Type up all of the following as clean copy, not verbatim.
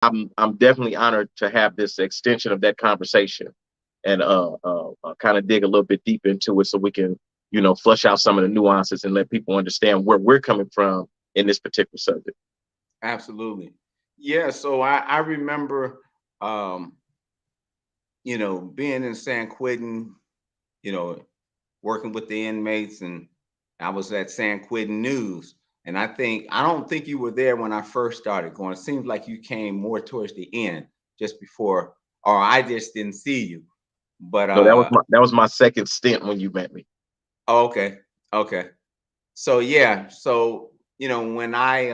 I'm definitely honored to have this extension of that conversation and kind of dig a little bit deep into it so we can, flush out some of the nuances and let people understand where we're coming from in this particular subject. Absolutely. Yeah. So I remember, um, being in San Quentin, you know, working with the inmates, and I was at San Quentin News. And I don't think you were there when I first started going. It seems like you came more towards the end, just before, or I just didn't see you. But No, that was my second stint when you met me. oh, okay, okay. So yeah, so when I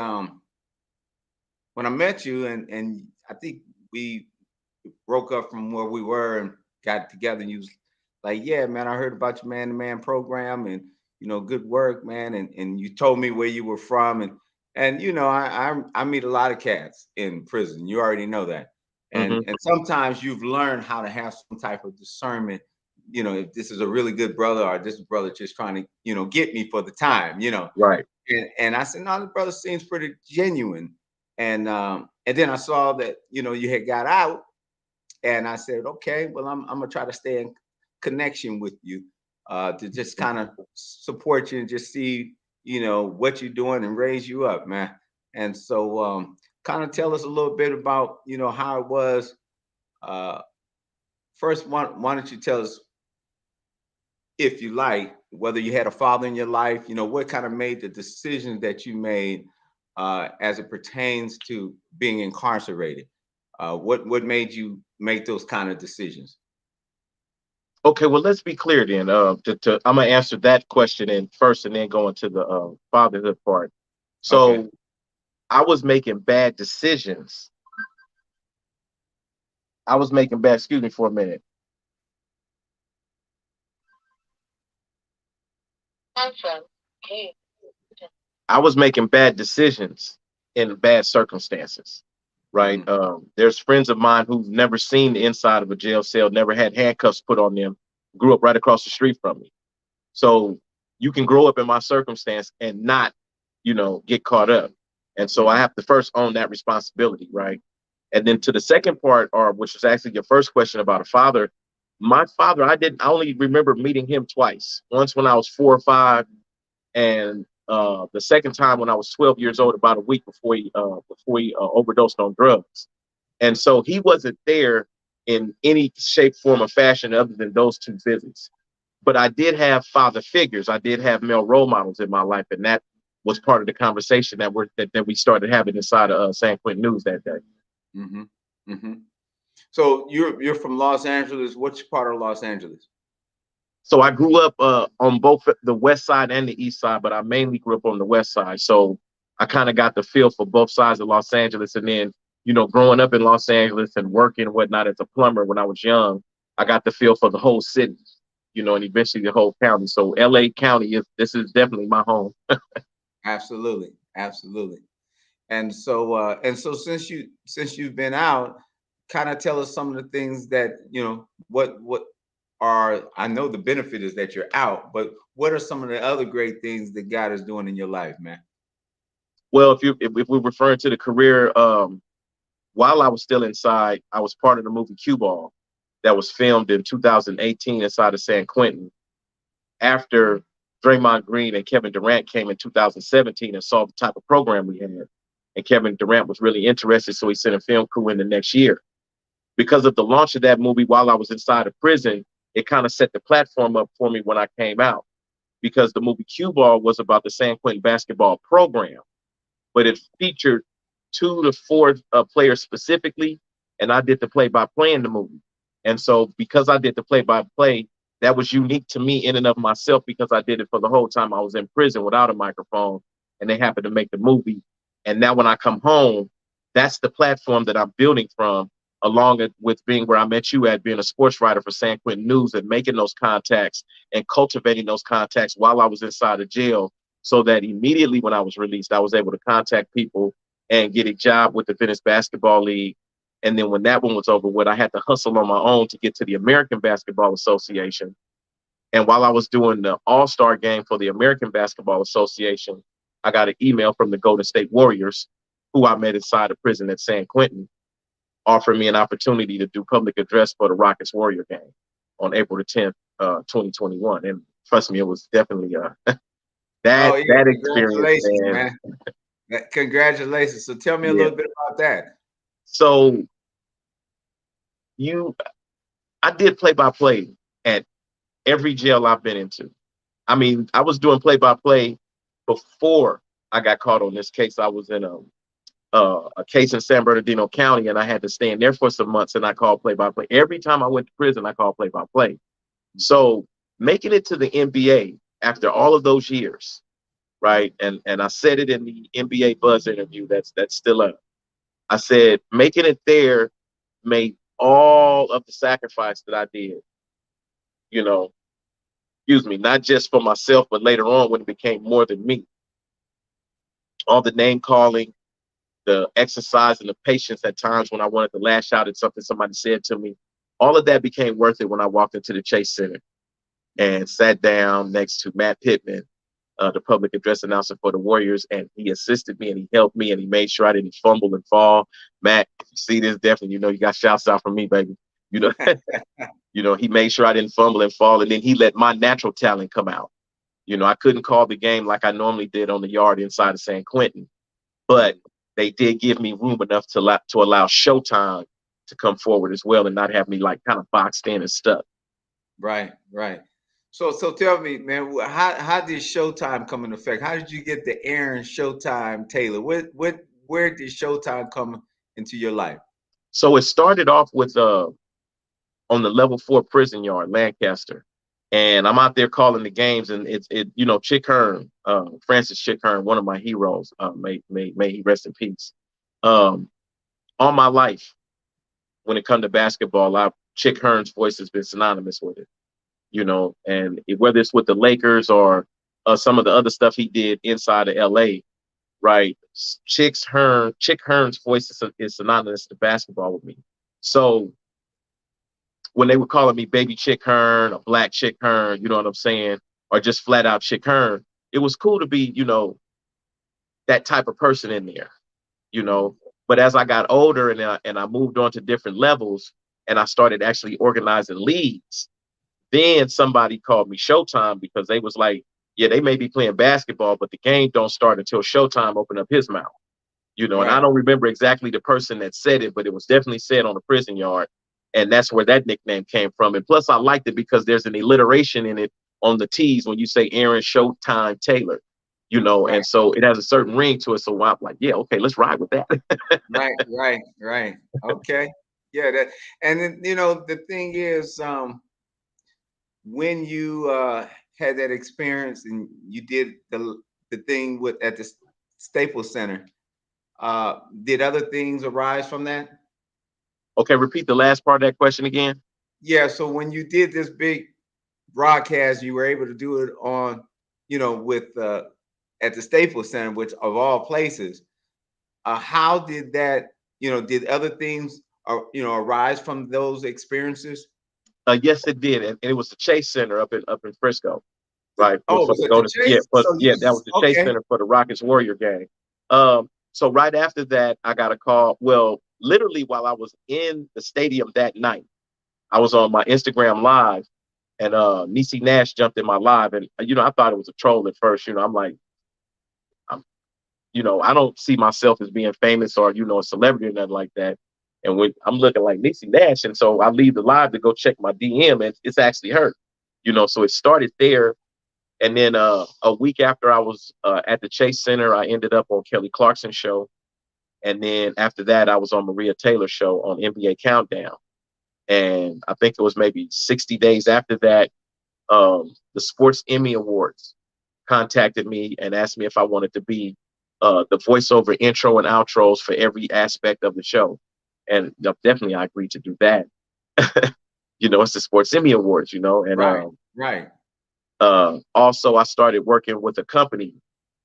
met you, and I think we broke up from where we were and got together, and you was like, yeah, man, I heard about your man to man program, and good work, man. And you told me where you were from, and I meet a lot of cats in prison. You already know that. and Hmm. and sometimes you've learned how to have some type of discernment, if this is a really good brother, or this brother just trying to get me for the time. Right. And I said, no, the brother seems pretty genuine. And then I saw that you had got out, and I said, okay, well, I'm gonna try to stay in connection with you, to just kind of support you and just see what you're doing and raise you up, man. And so, kind of tell us a little bit about how it was. Uh, First, why don't you tell us, if you like, whether you had a father in your life, what kind of made the decisions that you made, as it pertains to being incarcerated. What made you make those kind of decisions? Okay, well, let's be clear then. I'm gonna answer that question in first, and then go into the fatherhood part. Okay. So I was making bad decisions. I was making bad. Excuse me for a minute. I was making bad decisions in bad circumstances. Right. Hmm. There's friends of mine who've never seen the inside of a jail cell, never had handcuffs put on them, grew up right across the street from me. So you can grow up in my circumstance and not, get caught up. And so I Hmm. have to first own that responsibility, right? And then to the second part, or which was actually your first question about a father, my father, I only remember meeting him twice. Once when I was 4 or 5, and the second time when I was 12 years old, about a week before he overdosed on drugs. And so he wasn't there in any shape, form, or fashion other than those two visits. But I did have father figures. I did have male role models in my life, and that was part of the conversation that we started having inside of San Quentin News that day. Hmm. Hmm. So you're from Los Angeles. Which part of Los Angeles? So I grew up on both the west side and the east side, but I mainly grew up on the west side. So I kind of got the feel for both sides of Los Angeles. And then, growing up in Los Angeles and working and whatnot as a plumber when I was young, I got the feel for the whole city, and eventually the whole county. So LA County is definitely my home. Absolutely, absolutely. And so since you've been out, kind of tell us some of the things that what are, I know the benefit is that you're out, but what are some of the other great things that God is doing in your life, man? Well, if we're referring to the career, while I was still inside, I was part of the movie Cue Ball that was filmed in 2018 inside of San Quentin. After Draymond Green and Kevin Durant came in 2017 and saw the type of program we had, and Kevin Durant was really interested, so he sent a film crew in the next year. Because of the launch of that movie while I was inside of prison, it kind of set the platform up for me when I came out. Because the movie Cue Ball was about the San Quentin basketball program, but it featured 2 to 4 players specifically, and I did the play-by-play in the movie. And so, because I did the play-by-play, that was unique to me in and of myself because I did it for the whole time I was in prison without a microphone, and they happened to make the movie. And now, when I come home, that's the platform that I'm building from, along with being where I met you at, being a sports writer for San Quentin News and making those contacts and cultivating those contacts while I was inside of jail so that immediately when I was released, I was able to contact people and get a job with the Venice Basketball League. And then when that one was over with, I had to hustle on my own to get to the American Basketball Association. And while I was doing the All-Star game for the American Basketball Association, I got an email from the Golden State Warriors, who I met inside of prison at San Quentin. offered me an opportunity to do public address for the Rockets Warrior game on April the 10th, 2021. And trust me, it was definitely Oh that yeah, that experience, congratulations, man. man. Congratulations. So tell me a Yeah. little bit about that. So you, I did play by play at every jail I've been into. I mean, I was doing play by play before I got caught on this case. I was in a case in San Bernardino County, and I had to stay in there for some months. And I called play by play every time I went to prison. I called play by play. So making it to the NBA after all of those years, right? And I said it in the NBA Buzz interview that's still up. I said making it there made all of the sacrifice that I did, you know, excuse me, not just for myself, but later on when it became more than me. All the name calling, the exercise, and the patience at times when I wanted to lash out at something somebody said to me, all of that became worth it when I walked into the Chase Center and sat down next to Matt Pittman, the public address announcer for the Warriors, and he assisted me and he helped me and he made sure I didn't fumble and fall. Matt, if you see this, definitely, you got shouts out from me, baby. You know, he made sure I didn't fumble and fall, and then he let my natural talent come out. I couldn't call the game like I normally did on the yard inside of San Quentin, but they did give me room enough to allow Showtime to come forward as well and not have me like kind of boxed in and stuck. Right, right. So tell me, man, how did Showtime come into effect? How did you get the Aaron Showtime Taylor? Where did Showtime come into your life? So it started off with on the level 4 prison yard, Lancaster. And I'm out there calling the games, and Chick Hearn, Francis Chick Hearn, one of my heroes, may he rest in peace. All my life, when it comes to basketball, Chick Hearn's voice has been synonymous with it. And whether it's with the Lakers or some of the other stuff he did inside of LA, right? Chick Hearn's voice is synonymous to basketball with me. So when they were calling me baby Chick Hearn or black Chick Hearn, you know what I'm saying? Or just flat out Chick Hearn, it was cool to be, that type of person in there. But as I got older and I moved on to different levels and I started actually organizing leagues, then somebody called me Showtime because they was like, yeah, they may be playing basketball, but the game don't start until Showtime open up his mouth. And I don't remember exactly the person that said it, but it was definitely said on the prison yard. And that's where that nickname came from. And plus, I liked it because there's an alliteration in it on the T's when you say Aaron Showtime Taylor, Right. and so it has a certain ring to it. So I'm like, yeah, okay, let's ride with that. Right. Okay. Yeah, and then the thing is, when you had that experience and you did the thing at the Staples Center, did other things arise from that? Okay, repeat the last part of that question again. Yeah, so when you did this big broadcast, you were able to do it on, with at the Staples Center, which of all places. How did that, did other things, arise from those experiences? Yes, it did, and it was the Chase Center up in Frisco, right? Oh, For was the it the Golden, yeah, Chase? So that was the Chase okay. Center for the Rockets Warrior game. So right after that, I got a call. Well, literally while I was in the stadium that night, I was on my Instagram live, and Niecy Nash jumped in my live, and I thought it was a troll at first. I'm like, I don't see myself as being famous or a celebrity or nothing like that. And when I'm looking like Niecy Nash, and so I leave the live to go check my DM, and it's actually her. So it started there, and then a week after I was at the Chase Center, I ended up on Kelly Clarkson's show, and then after that, I was on Maria Taylor's show on NBA Countdown, and I think it was maybe 60 days after that, the Sports Emmy Awards contacted me and asked me if I wanted to be the voiceover intro and outros for every aspect of the show. And definitely I agreed to do that. It's the Sports Emmy Awards, and Right. also I started working with a company,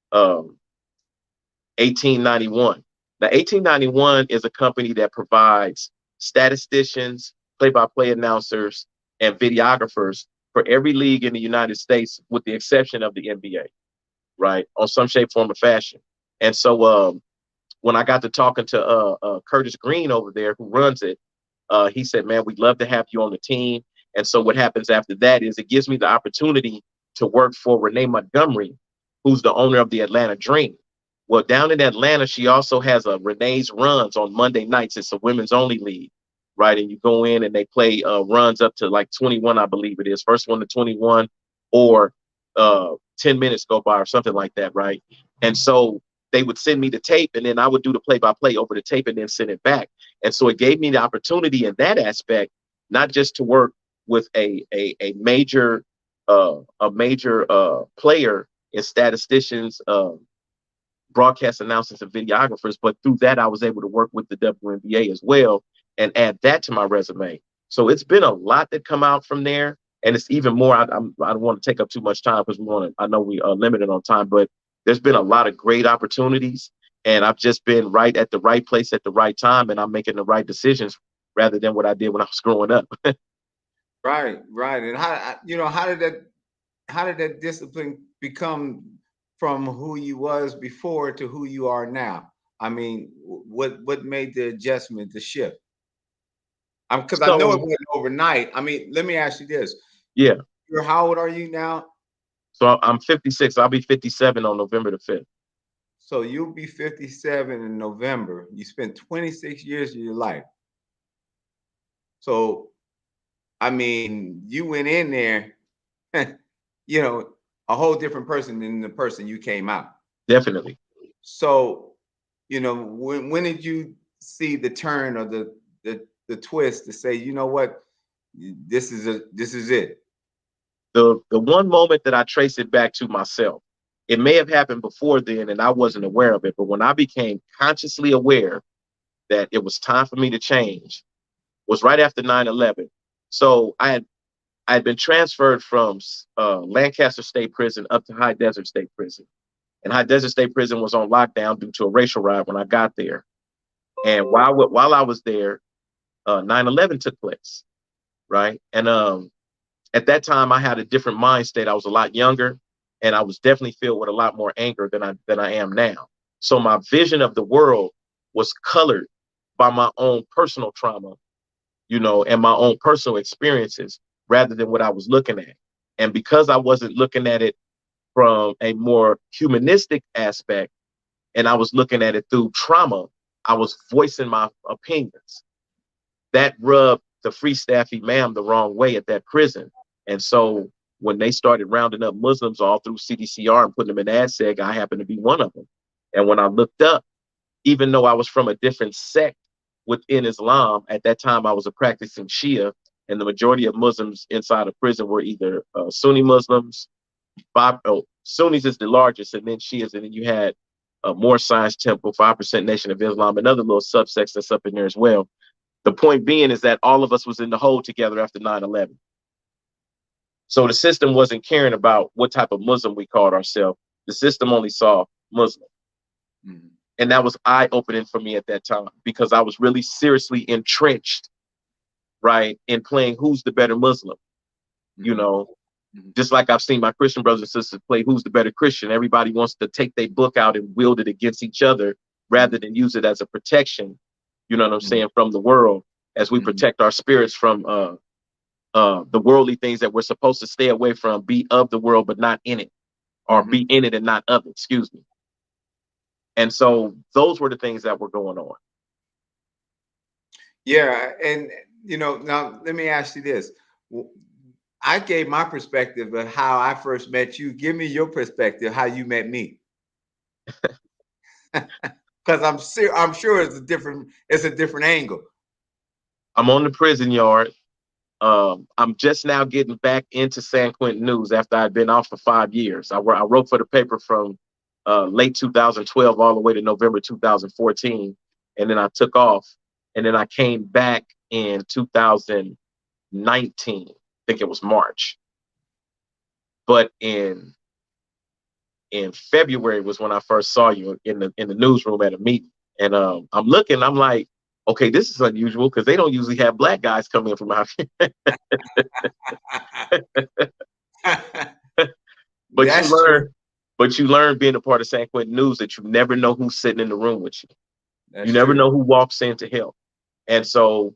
1891. Now, 1891 is a company that provides statisticians, play-by-play announcers, and videographers for every league in the United States, with the exception of the NBA, right? On some shape, form, or fashion. And so when I got to talking to Curtis Green over there, who runs it, he said, "Man, we'd love to have you on the team." And so what happens after that is it gives me the opportunity to work for Renee Montgomery, who's the owner of the Atlanta Dream. Well, down in Atlanta, she also has a Renee's Runs on Monday nights. It's a women's only league, right? And you go in and they play runs up to like 21, I believe it is. First one to 21, or 10 minutes go by or something like that, right? And so they would send me the tape, and then I would do the play-by-play over the tape and then send it back. And so it gave me the opportunity in that aspect, not just to work with a major player in statisticians, broadcast announcers, and videographers, but through that I was able to work with the WNBA as well and add that to my resume. So it's been a lot that come out from there, and it's even more. I don't want to take up too much time because I know we are limited on time, but there's been a lot of great opportunities, and I've just been right at the right place at the right time, and I'm making the right decisions rather than what I did when I was growing up. Right. And how did that discipline become from who you was before to who you are now? I mean, what made the adjustment, the shift? Because I know it So wasn't overnight. I mean, let me ask you this. yeah, How old are you now? so I'm 56. I'll be 57 on November the 5th. So you'll be 57 in November. You spent 26 years of your life. So, I mean, you went in there, a whole different person than the person you came out. Definitely. So, when did you see the turn or the twist to say, you know what, this is it? The one moment that I trace it back to myself, it may have happened before then and I wasn't aware of it, but when I became consciously aware that it was time for me to change was right after 9/11. So I had been transferred from Lancaster State Prison up to High Desert State Prison. And High Desert State Prison was on lockdown due to a racial riot when I got there. And while I was there, 9/11 took place, right? And at that time, I had a different mind state. I was a lot younger, and I was definitely filled with a lot more anger than I am now. So my vision of the world was colored by my own personal trauma, and my own personal experiences rather than what I was looking at. And because I wasn't looking at it from a more humanistic aspect, and I was looking at it through trauma, I was voicing my opinions. That rubbed the Free Staff Imam the wrong way at that prison. And so when they started rounding up Muslims all through CDCR and putting them in ADSEG, I happened to be one of them. And when I looked up, even though I was from a different sect within Islam, at that time I was a practicing Shia, and the majority of Muslims inside of prison were either Sunni Muslims. Sunnis is the largest, and then Shias, and then you had More Science Temple, 5% Nation of Islam, and other little subsects that's up in there as well. The point being is that all of us was in the hole together after 9/11. So the system wasn't caring about what type of Muslim we called ourselves. The system only saw Muslim. Mm-hmm. And that was eye-opening for me at that time because I was really seriously entrenched, right, in playing who's the better Muslim, just like I've seen my Christian brothers and sisters play who's the better Christian. Everybody wants to take their book out and wield it against each other rather than use it as a protection, you know what I'm saying, from the world, as we protect our spirits from the worldly things that we're supposed to stay away from, be of the world but not in it, or be in it and not of it, excuse me. And so those were the things that were going on. Yeah. And, now let me ask you this. I gave my perspective of how I first met you. Give me your perspective, how you met me. Because I'm sure it's a different angle. I'm on the prison yard. I'm just now getting back into San Quentin News after I'd been off for 5 years. I wrote for the paper from late 2012 all the way to November 2014. And then I took off. And then I came back in 2019. I think it was March. But in February was when I first saw you in the newsroom at a meeting. And I'm looking, I'm like, okay, this is unusual because they don't usually have black guys come in from out here. But you learn being a part of San Quentin News that you never know who's sitting in the room with you. You That's never true. know who walks in to help. And so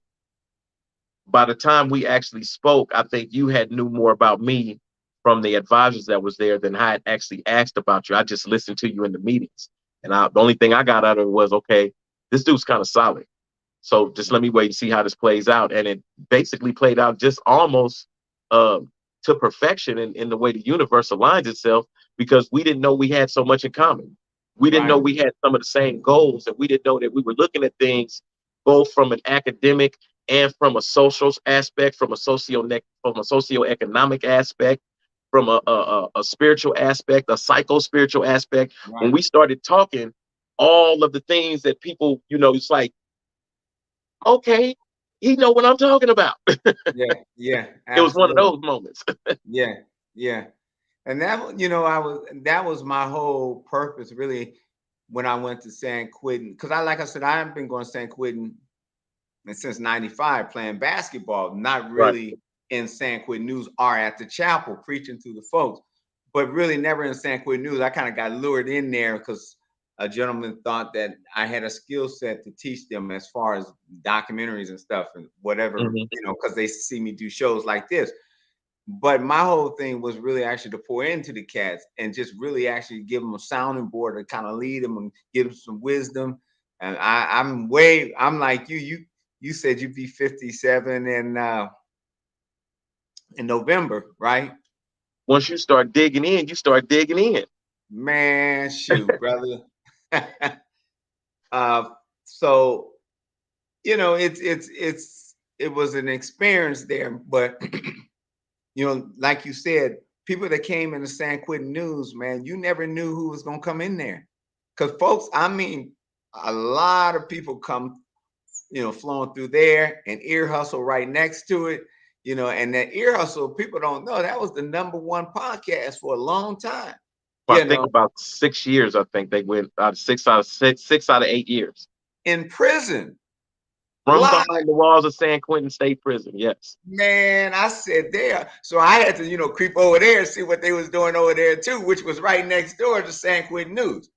by the time we actually spoke, I think you had knew more about me from the advisors that was there than I had actually asked about you. I just listened to you in the meetings. And the only thing I got out of it was, okay, this dude's kind of solid. So just let me wait and see how this plays out. And it basically played out just almost uh, to perfection in the way the universe aligns itself, because we didn't know we had so much in common. We didn't know Right. we had some of the same goals, and we didn't know that we were looking at things both from an academic and from a social aspect, from a socioeconomic aspect, from a spiritual aspect, a psycho spiritual aspect. When Right. we started talking, all of the things that people, it's like, okay, he know what I'm talking about. Yeah. Yeah. It was one of Absolutely. those moments. Yeah. Yeah. And that was my whole purpose really when I went to San Quentin. Because like I said, I've been going to San Quentin since '95 playing basketball, not Right. really in San Quentin News or at the chapel preaching to the folks, but really never in San Quentin News. I kind of got lured in there because a gentleman thought that I had a skill set to teach them as far as documentaries and stuff and whatever, Hmm. because they see me do shows like this. But my whole thing was really actually to pour into the cats and just really actually give them a sounding board to kind of lead them and give them some wisdom. And I'm like you said you'd be 57 in November, right? Once you start digging in, you start digging in. Man, shoot, brother. uh, so it was an experience there, but like you said, people that came in the San Quentin News, man, you never knew who was gonna come in there. Cause folks, I mean, a lot of people come, flowing through there and Ear Hustle right next to it, and that Ear Hustle, people don't know that was the number one podcast for a long time, I you think know, about 6 years. I think they went out of 6 out of 8 years in prison. from Live. behind the walls of San Quentin State Prison. Yes. Man, I said there. So I had to, creep over there and see what they was doing over there too, which was right next door to San Quentin News.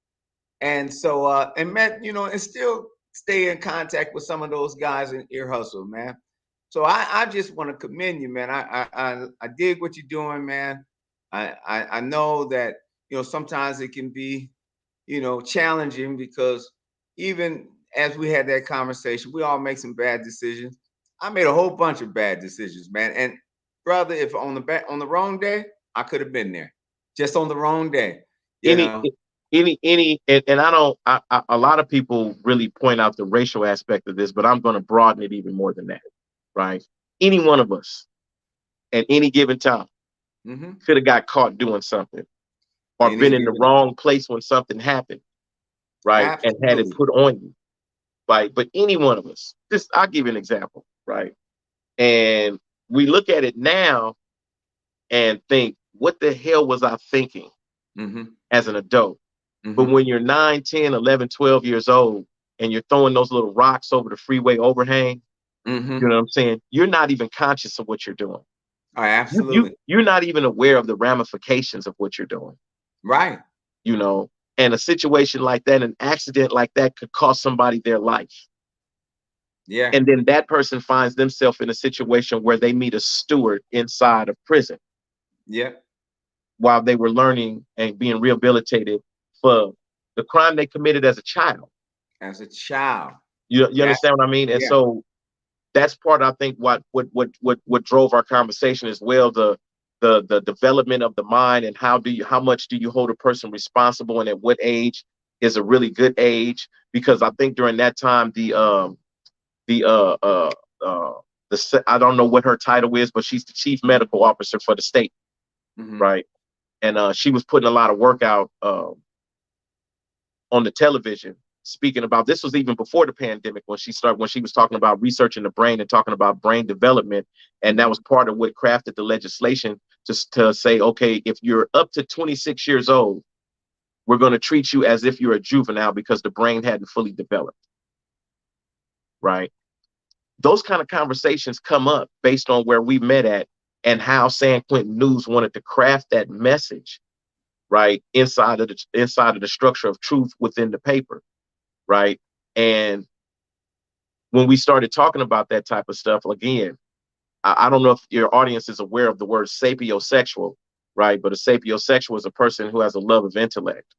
And so and met, and still stay in contact with some of those guys in Ear Hustle, man. So I just want to commend you, man. I dig what you're doing, man. I know that sometimes it can be challenging because even as we had that conversation, we all make some bad decisions. I made a whole bunch of bad decisions, man. And brother, if on the wrong day, I could have been there. Just on the wrong day, you Any, know. and I don't, a lot of people really point out the racial aspect of this, but I'm going to broaden it even more than that, right? Any one of us at any given time Hmm. could have got caught doing something or Any been in the given wrong place when something happened, right? And had it absolutely. put on you, right? But any one of us, just I'll give you an example, right? And we look at it now and think, what the hell was I thinking Hmm. as an adult? But Hmm. when you're 9, 10, 11, 12 years old and you're throwing those little rocks over the freeway overhang, you know Hmm. what I'm saying? You're not even conscious of what you're doing. Oh, You absolutely. you're not even aware of the ramifications of what you're doing, Right. you know. And a situation like that, an accident like that could cost somebody their life. Yeah. And then that person finds themselves in a situation where they meet a steward inside of prison Yeah. while they were learning and being rehabilitated for the crime they committed as a child. As a child. You That. understand what I mean? And Yeah. so that's part, I think, what drove our conversation as well, the development of the mind, and how much do you hold a person responsible, and at what age is a really good age. Because I think during that time the uh I don't know what her title is, but she's the chief medical officer for the state, Hmm. right? And she was putting a lot of work out on the television, speaking about, this was even before the pandemic, when she was talking about researching the brain and talking about brain development. And that Hmm. was part of what crafted the legislation to say, okay, if you're up to 26 years old, we're going to treat you as if you're a juvenile because the brain hadn't fully developed, right? Those kind of conversations come up based on where we met at and how San Quentin News wanted to craft that message, right, inside of the structure of truth within the paper, right? And when we started talking about that type of stuff, again, I don't know if your audience is aware of the word sapiosexual, right? But a sapiosexual is a person who has a love of intellect,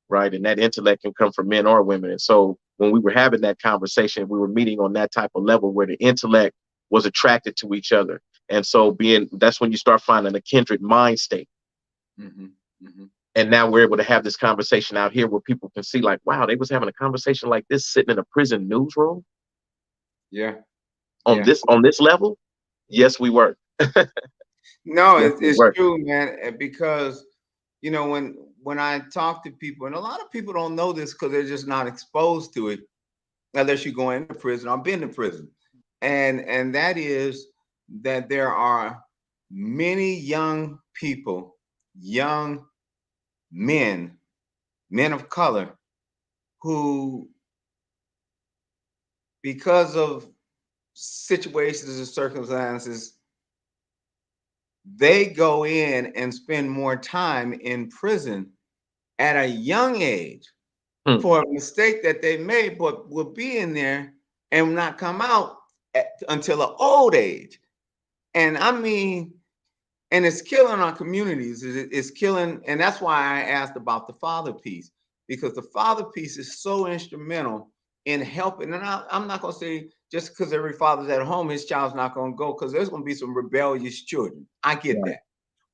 right? And that intellect can come from men or women. And so when we were having that conversation, we were meeting on that type of level where the intellect was attracted to each other. And so that's when you start finding a kindred mind state. Mm-hmm. Mm-hmm. And now we're able to have this conversation out here where people can see like, wow, they was having a conversation like this sitting in a prison newsroom. Yeah. On this level. Yes, we were. No, Yes, we it's were. true, man. Because when I talk to people, and a lot of people don't know this because they're just not exposed to it, unless you go into prison or been to prison, and that is that there are many young people, young men of color, who, because of situations and circumstances, they go in and spend more time in prison at a young age for a mistake that they made, but will be in there and not come out until an old age. And I mean, and it's killing our communities. It's killing, and that's why I asked about the father piece, because the father piece is so instrumental in helping. And I'm not going to say just because every father's at home, his child's not going to go, because there's going to be some rebellious children. I get that.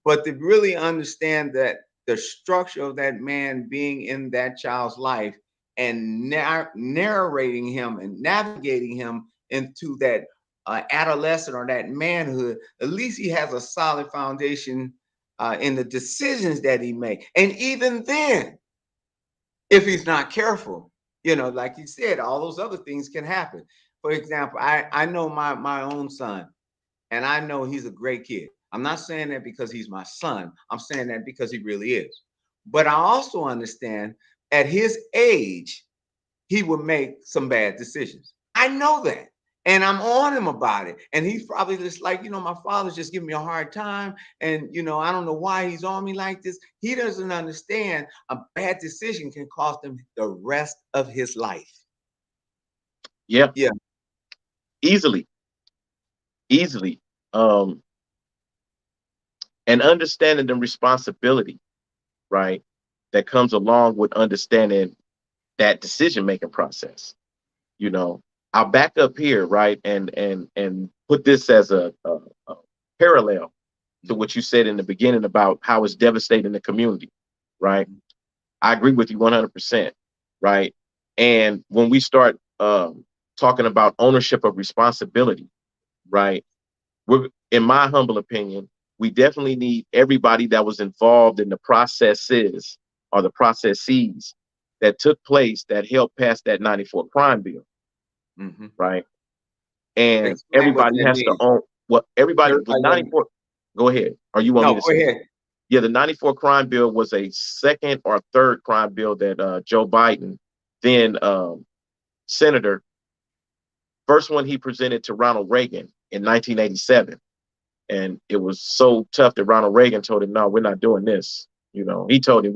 But to really understand that the structure of that man being in that child's life and narrating him and navigating him into that adolescent or that manhood, at least he has a solid foundation in the decisions that he makes. And even then, if he's not careful, like you said, all those other things can happen. For example, I know my own son, and I know he's a great kid. I'm not saying that because he's my son. I'm saying that because he really is. But I also understand at his age, he would make some bad decisions. I know that. And I'm on him about it. And he's probably just like, my father's just giving me a hard time. And, I don't know why he's on me like this. He doesn't understand a bad decision can cost him the rest of his life. Yeah. Yeah. Easily. And understanding the responsibility, right, that comes along with understanding that decision-making process. I'll back up here, right, and put this as a parallel to what you said in the beginning about how it's devastating the community, right? I agree with you 100%, right? And when we start talking about ownership of responsibility, right, in my humble opinion, we definitely need everybody that was involved in the processes or the processes that took place that helped pass that 94 crime bill, right? And everybody has to own what everybody with 94. Go ahead. Or you want me to say? Go ahead. Yeah, the 94 crime bill was a second or third crime bill that Joe Biden, then senator, first one he presented to Ronald Reagan in 1987. And it was so tough that Ronald Reagan told him, no, we're not doing this. He told him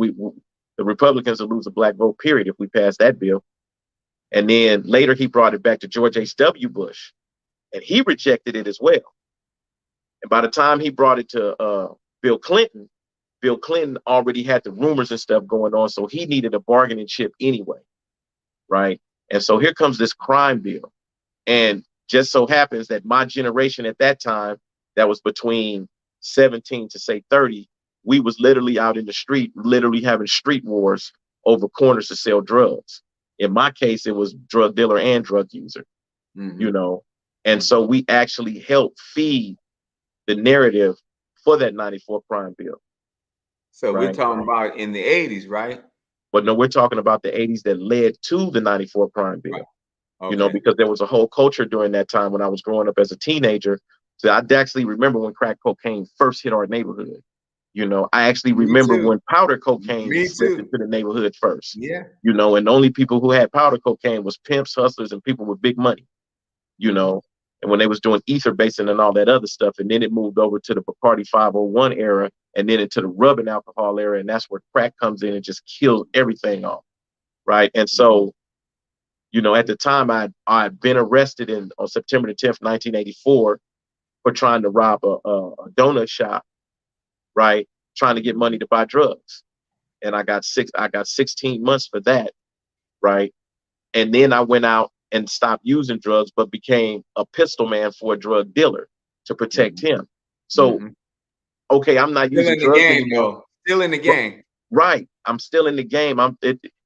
the Republicans will lose a black vote, period, if we pass that bill. And then later he brought it back to George H.W. Bush, and he rejected it as well. And by the time he brought it to Bill Clinton already had the rumors and stuff going on, so he needed a bargaining chip anyway, right? And so here comes this crime bill. And just so happens that my generation at that time, that was between 17 to say 30, we was literally out in the street, literally having street wars over corners to sell drugs. In my case, it was drug dealer and drug user, And so we actually helped feed the narrative for that 94 crime bill. So we're talking about in the 80s, right? But no, we're talking about the 80s that led to the 94 crime bill. Right. Okay. Because there was a whole culture during that time when I was growing up as a teenager. So I actually remember when crack cocaine first hit our neighborhood. I actually remember when powder cocaine slipped into the neighborhood first. Yeah. And the only people who had powder cocaine was pimps, hustlers, and people with big money. And when they was doing ether basing and all that other stuff, and then it moved over to the Bacardi 501 era, and then into the rubbing alcohol era, and that's where crack comes in and just kills everything off, right? And so, You know, at the time I'd been arrested on September the 10th, 1984 for trying to rob a donut shop, right? Trying to get money to buy drugs. And I got 16 months for that, right? And then I went out and stopped using drugs, but became a pistol man for a drug dealer to protect him. So, okay, I'm not still using in the drugs game, anymore. though. Still in the game. Right. I'm still in the game.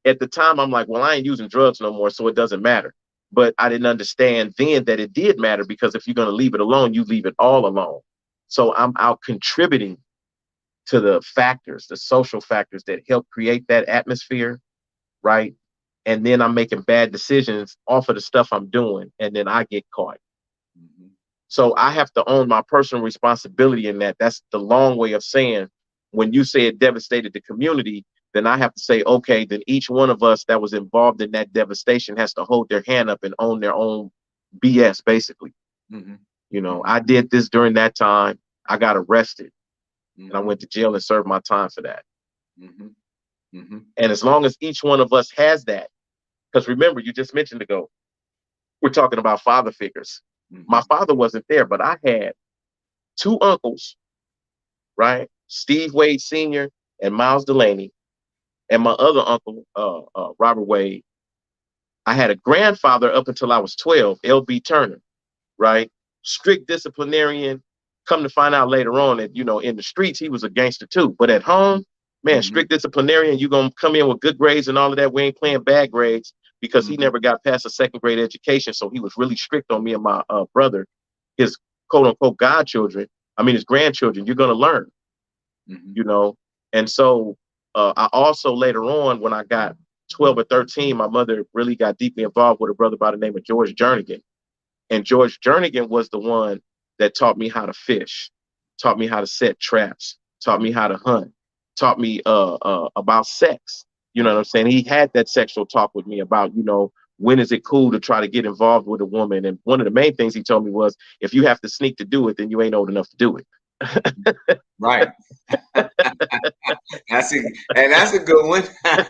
At the time, I'm like, well, I ain't using drugs no more, so it doesn't matter. But I didn't understand then that it did matter, because if you're going to leave it alone, you leave it all alone. So I'm out contributing to the factors, the social factors that help create that atmosphere, right? And then I'm making bad decisions off of the stuff I'm doing, and then I get caught. So I have to own my personal responsibility in that. That's the long way of saying, when you say it devastated the community, then I have to say, okay, then each one of us that was involved in that devastation has to hold their hand up and own their own BS, basically. You know, I did this during that time. I got arrested and I went to jail and served my time for that. And as long as each one of us has that, because remember, you just mentioned ago, we're talking about father figures. My father wasn't there, but I had two uncles, right? Steve Wade Sr. and Miles Delaney, and my other uncle, Robert Wade. I had a grandfather up until I was 12, L.B. Turner, right? Strict disciplinarian. Come to find out later on that, you know, in the streets, he was a gangster too. But at home, man, strict disciplinarian, you're going to come in with good grades and all of that. We ain't playing bad grades, because he never got past a second grade education. So he was really strict on me and my brother, his quote unquote godchildren. I mean, his grandchildren. You're going to learn, you know? And so I also later on, when I got 12 or 13, my mother really got deeply involved with a brother by the name of George Jernigan. And George Jernigan was the one that taught me how to fish, taught me how to set traps, taught me how to hunt, taught me about sex. You know what I'm saying? He had that sexual talk with me about, you know, when is it cool to try to get involved with a woman? And one of the main things he told me was, if you have to sneak to do it, then you ain't old enough to do it. Right. That's a good one. A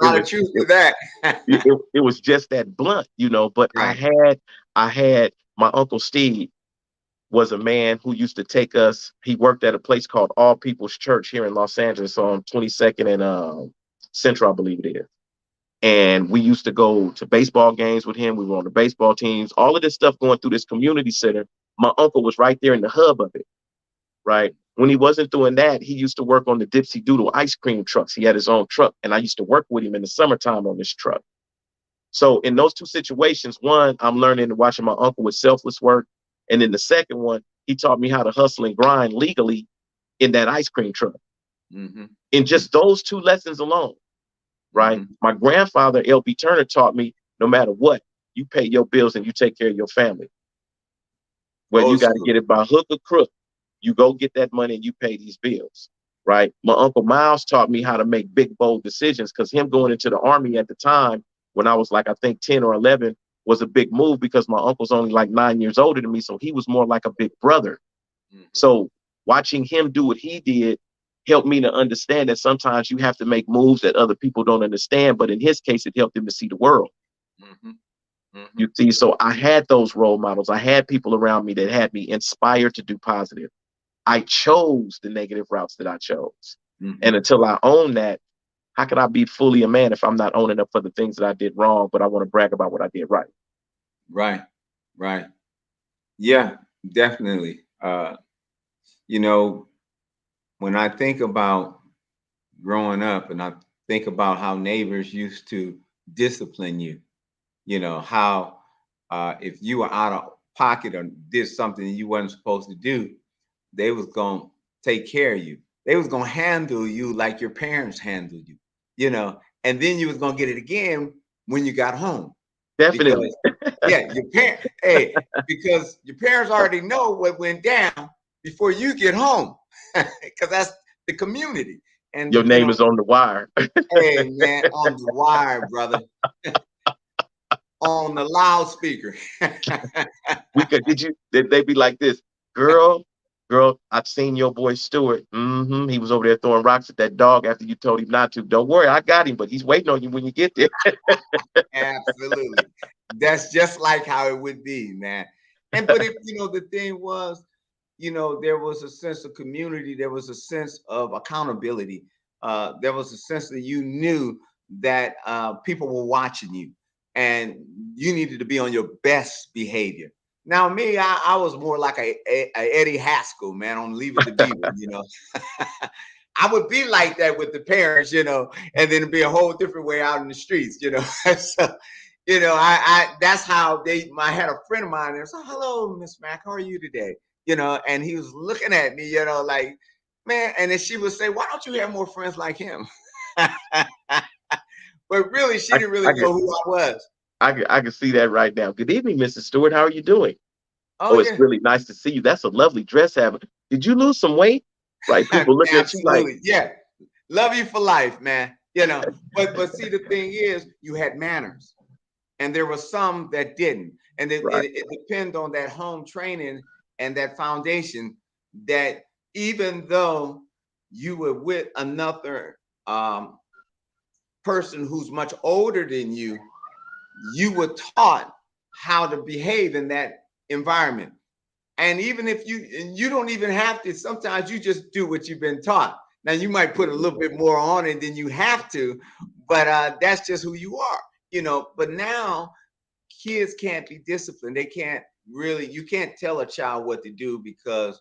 lot of truth to that. It was just that blunt, you know. But right. I had my Uncle Steve was a man who used to take us. He worked at a place called All People's Church here in Los Angeles on 22nd and Central, I believe it is. And we used to go to baseball games with him. We were on the baseball teams. All of this stuff going through this community center. My uncle was right there in the hub of it, right? When he wasn't doing that, he used to work on the Dipsy Doodle ice cream trucks. He had his own truck, and I used to work with him in the summertime on this truck. So in those two situations, one, I'm learning and watching my uncle with selfless work. And then the second one, he taught me how to hustle and grind legally in that ice cream truck. In just those two lessons alone, right? My grandfather, L.B. Turner, taught me, no matter what, you pay your bills and you take care of your family. Whether you got to get it by hook or crook, you go get that money and you pay these bills, right? My Uncle Miles taught me how to make big, bold decisions, because him going into the Army at the time, when I was like, I think 10 or 11, was a big move, because my uncle's only like 9 years older than me. So he was more like a big brother. So watching him do what he did helped me to understand that sometimes you have to make moves that other people don't understand. But in his case, it helped him to see the world. You see, so I had those role models. I had people around me that had me inspired to do positive. I chose the negative routes that I chose. And until I own that, how could I be fully a man if I'm not owning up for the things that I did wrong, but I want to brag about what I did right? Right. Yeah, definitely. You know, when I think about growing up and I think about how neighbors used to discipline you, you know, how if you were out of pocket or did something you wasn't supposed to do, they was going to take care of you. They was going to handle you like your parents handled you, you know, and then you was going to get it again when you got home. Definitely. Because, because your parents already know what went down before you get home, because that's the community. And your name is on the wire. Hey, man, on the wire, brother. On the loudspeaker. They'd be like this, girl, girl, I've seen your boy Stewart. He was over there throwing rocks at that dog after you told him not to. Don't worry, I got him, but he's waiting on you when you get there. Absolutely. That's just like how it would be, man. And but if the thing was, there was a sense of community, there was a sense of accountability. There was a sense that you knew that people were watching you and you needed to be on your best behavior. Now, me, I was more like a Eddie Haskell, man, on Leave It to Beaver. I would be like that with the parents, and then it'd be a whole different way out in the streets, So, I that's how I had a friend of mine there. So, hello, Miss Mack, how are you today? And he was looking at me, like, man, and then she would say, why don't you have more friends like him? But really, she didn't really know who I was. I can see that right now. Good evening, Mrs. Stewart. How are you doing? Oh, it's really nice to see you. That's a lovely dress habit. Did you lose some weight? Right? People looking at you like, yeah, love you for life, man. But see, the thing is, you had manners, and there were some that didn't, and it depends on that home training and that foundation. That even though you were with another person who's much older than you, you were taught how to behave in that environment. And even if you don't even have to, sometimes you just do what you've been taught. Now you might put a little bit more on it than you have to, but that's just who you are, But now kids can't be disciplined. They can't really, you can't tell a child what to do because,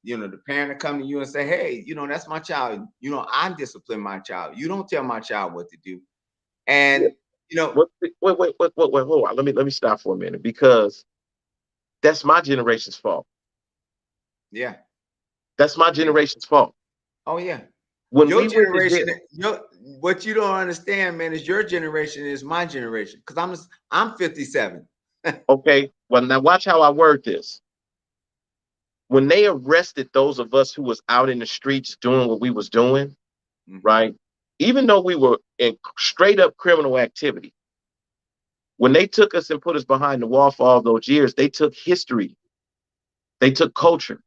the parent will come to you and say, hey, that's my child. I'm disciplining my child. You don't tell my child what to do. And, wait, hold on. Let me stop for a minute because that's my generation's fault. Yeah. That's my generation's fault. Oh, yeah. When your generation, what you don't understand, man, is your generation is my generation. Because I'm 57. Okay. Well, now watch how I word this. When they arrested those of us who was out in the streets doing what we was doing, right? Even though we were in straight up criminal activity, when they took us and put us behind the wall for all those years, they took history. They took culture.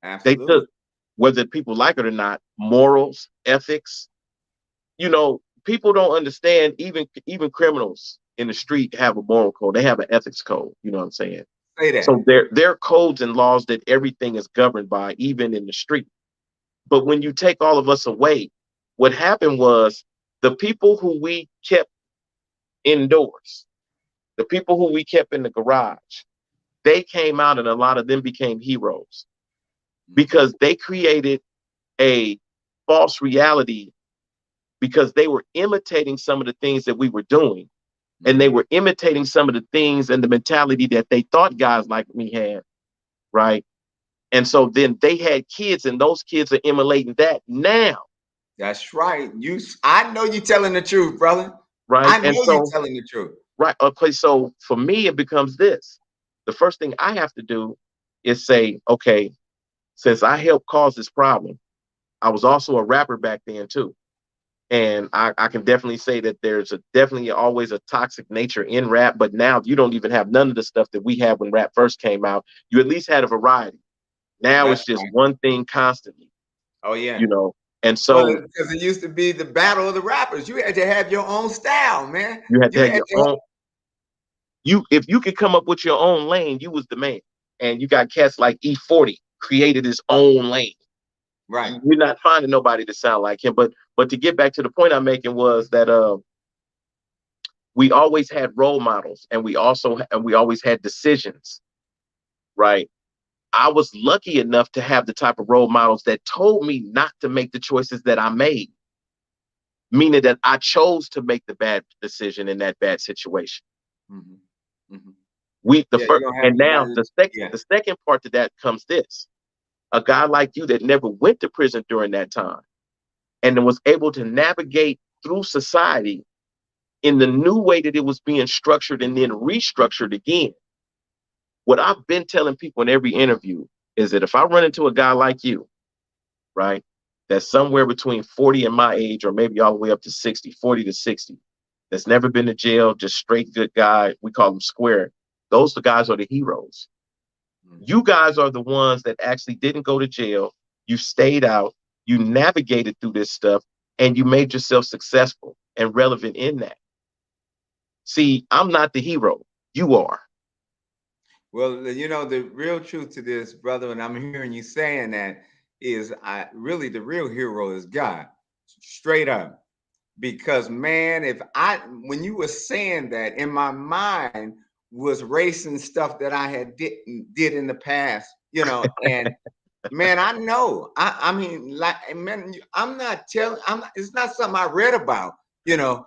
Absolutely. They took, whether people like it or not, morals, ethics. People don't understand, even criminals in the street have a moral code. They have an ethics code. You know what I'm saying? Say that. So there are codes and laws that everything is governed by, even in the street. But when you take all of us away, what happened was the people who we kept indoors, the people who we kept in the garage, they came out and a lot of them became heroes because they created a false reality because they were imitating some of the things that we were doing. And they were imitating some of the things and the mentality that they thought guys like me had, right? And so then they had kids, and those kids are emulating that now. That's right. I know you're telling the truth, brother. Right. I know you're telling the truth. Right. Okay. So for me, it becomes this. The first thing I have to do is say, okay, since I helped cause this problem, I was also a rapper back then too. And I can definitely say that there's definitely always a toxic nature in rap, but now you don't even have none of the stuff that we had when rap first came out. You at least had a variety. Now it's just one thing constantly. Oh, yeah. And so because it used to be the battle of the rappers. You had to have your own style, man. You had to have your own. If you could come up with your own lane, you was the man. And you got cats like E40 created his own lane. Right. You're not finding nobody to sound like him. But to get back to the point I'm making was that we always had role models, and we always had decisions, right? I was lucky enough to have the type of role models that told me not to make the choices that I made, meaning that I chose to make the bad decision in that bad situation. The second part to that comes this. A guy like you that never went to prison during that time and was able to navigate through society in the new way that it was being structured and then restructured again. What I've been telling people in every interview is that if I run into a guy like you, right, that's somewhere between 40 and my age, or maybe all the way up to 60, 40 to 60, that's never been to jail, just straight good guy, we call them square. Those the guys are the heroes. You guys are the ones that actually didn't go to jail. You stayed out, you navigated through this stuff, and you made yourself successful and relevant in that. See, I'm not the hero. You are. Well, you know, the real truth to this, brother, and I'm hearing you saying that is I really the real hero is God. Straight up. Because man, if I when you were saying that in my mind was racing stuff that I had did in the past, you know, and man, I know. I mean, like man, I'm not telling I'm not, it's not something I read about, you know.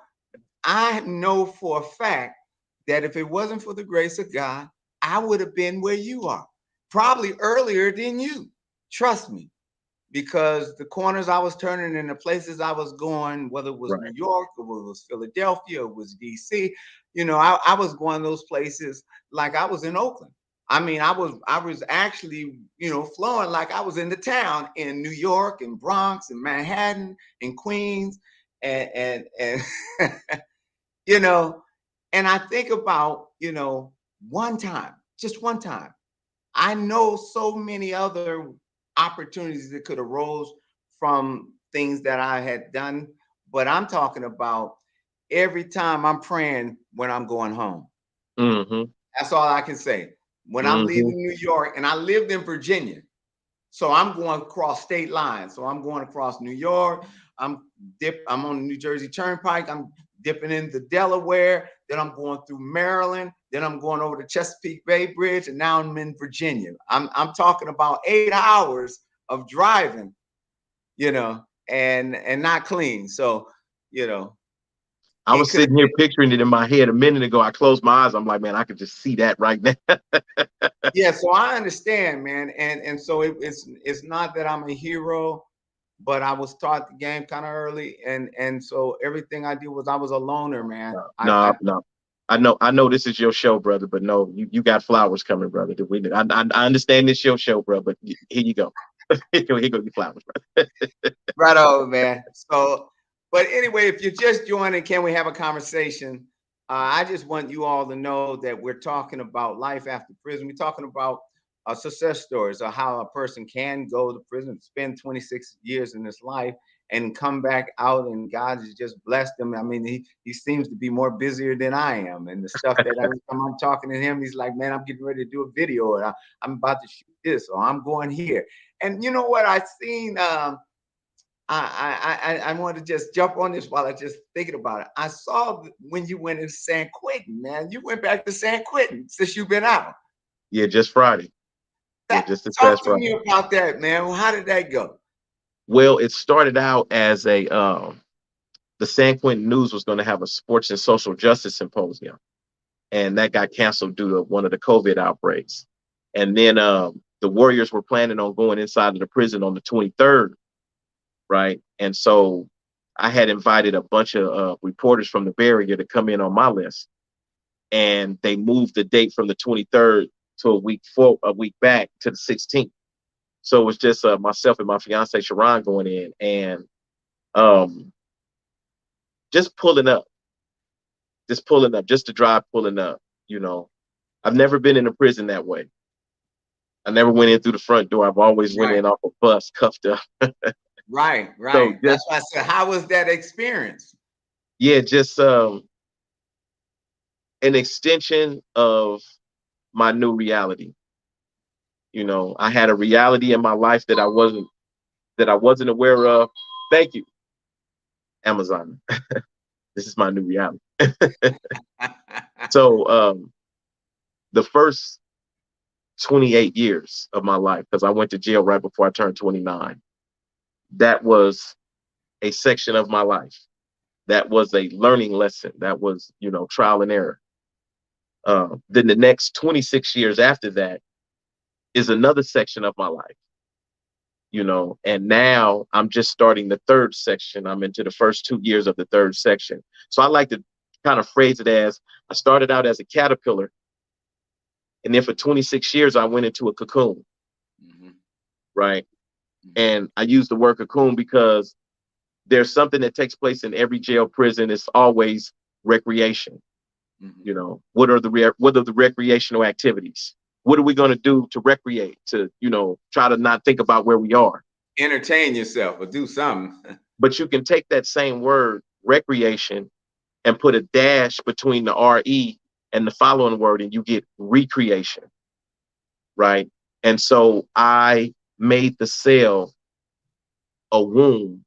I know for a fact that if it wasn't for the grace of God, I would have been where you are, probably earlier than you. Trust me, because the corners I was turning and the places I was going, whether it was New Right. York or it was Philadelphia or it was DC, you know, I was going those places like I was in Oakland. I mean, I was actually, you know, flowing like I was in the town in New York and Bronx and Manhattan and Queens and you know, and I think about, you know, one time, just one time. I know so many other opportunities that could arose from things that I had done, but I'm talking about every time I'm praying when I'm going home. Mm-hmm. That's all I can say. When I'm Mm-hmm. leaving New York, and I lived in Virginia, so I'm going across state lines. So I'm going across New York. I'm on the New Jersey Turnpike. I'm dipping into Delaware. Then I'm going through Maryland. Then I'm going over the Chesapeake Bay Bridge, and now I'm in Virginia. I'm talking about 8 hours of driving, you know, and not clean. So, you know, I it was could have sitting here been. picturing it in my head a minute ago. I closed my eyes. I'm like, man, I could just see that right now. Yeah, so I understand, man, and so it's not that I'm a hero, but I was taught the game kind of early, and so everything I did was I was a loner, man. I No, no. I know this is your show, brother, but no, you got flowers coming, brother. I understand this your show, bro, but here you go. Here go your flowers, brother. right on, man. So, but anyway, if you're just joining, can we have a conversation? I just want you all to know that we're talking about life after prison. We're talking about success stories of how a person can go to prison, spend 26 years in this life, and come back out, and God has just blessed him. I mean, he seems to be more busier than I am, and the stuff that every time I'm talking to him, he's like, "Man, I'm getting ready to do a video, and I'm about to shoot this, or I'm going here." And you know what? I've seen. I want to just jump on this while I just thinking about it. I saw when you went in San Quentin, man. You went back to San Quentin since you've been out. Yeah, just Friday. Yeah, just this past Talk to Friday. me about that, man. Well, how did that go? Well, it started out as a the San Quentin News was going to have a sports and social justice symposium, and that got canceled due to one of the COVID outbreaks. And then the Warriors were planning on going inside of the prison on the 23rd, right? And so I had invited a bunch of reporters from the Bay Area to come in on my list, and they moved the date from the 23rd to a week back to the 16th. So it was just myself and my fiance Sharon going in, and um, just pulling up, just to drive pulling up. You know, I've never been in a prison that way. I never went in through the front door. I've always went Right, in off a bus, cuffed up. right, So right. just That's why I said, how was that experience? yeah, just an extension of my new reality. You know, I had a reality in my life that I wasn't aware of. Thank you, Amazon. This is my new reality. So the first 28 years of my life, because I went to jail right before I turned 29, that was a section of my life. That was a learning lesson. That was, you know, trial and error. Then the next 26 years after that is another section of my life, you know, and now I'm just starting the third section. I'm into the first 2 years of the third section. So I like to kind of phrase it as I started out as a caterpillar, and then for 26 years I went into a cocoon, Mhm, right? mhm, And I use the word cocoon because there's something that takes place in every jail prison. It's always recreation. mhm. You know, what are the recreational activities? What are we going to do to recreate, to, try to not think about where we are? Entertain yourself or do something. But you can take that same word, recreation, and put a dash between the RE and the following word, and you get recreation, right? And so I made the cell a womb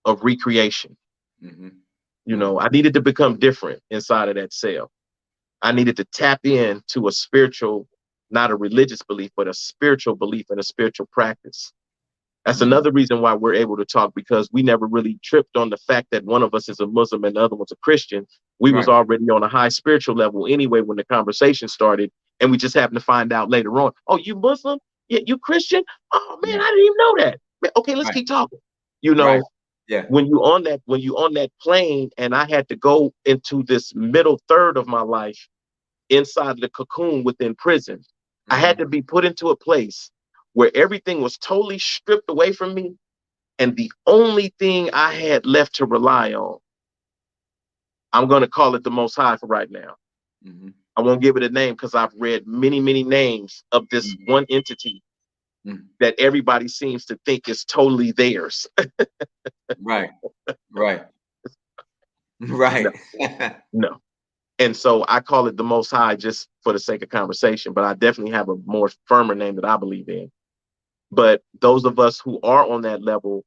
of recreation. I needed to become different inside of that cell. I needed to tap into a spiritual, not a religious belief, but a spiritual belief and a spiritual practice. That's another reason why we're able to talk, because we never really tripped on the fact that one of us is a Muslim and the other one's a Christian. We was already on a high spiritual level anyway when the conversation started, and we just happened to find out later on, oh, you Muslim? Yeah, you Christian? Oh man, I didn't even know that. Okay, let's keep talking. Yeah. When you on that plane, and I had to go into this middle third of my life inside the cocoon within prison, I had to be put into a place where everything was totally stripped away from me. And the only thing I had left to rely on, I'm going to call it the Most High for right now. I won't give it a name because I've read many, many names of this one entity that everybody seems to think is totally theirs. Right. No. And so I call it the Most High just for the sake of conversation, but I definitely have a more firmer name that I believe in. But those of us who are on that level,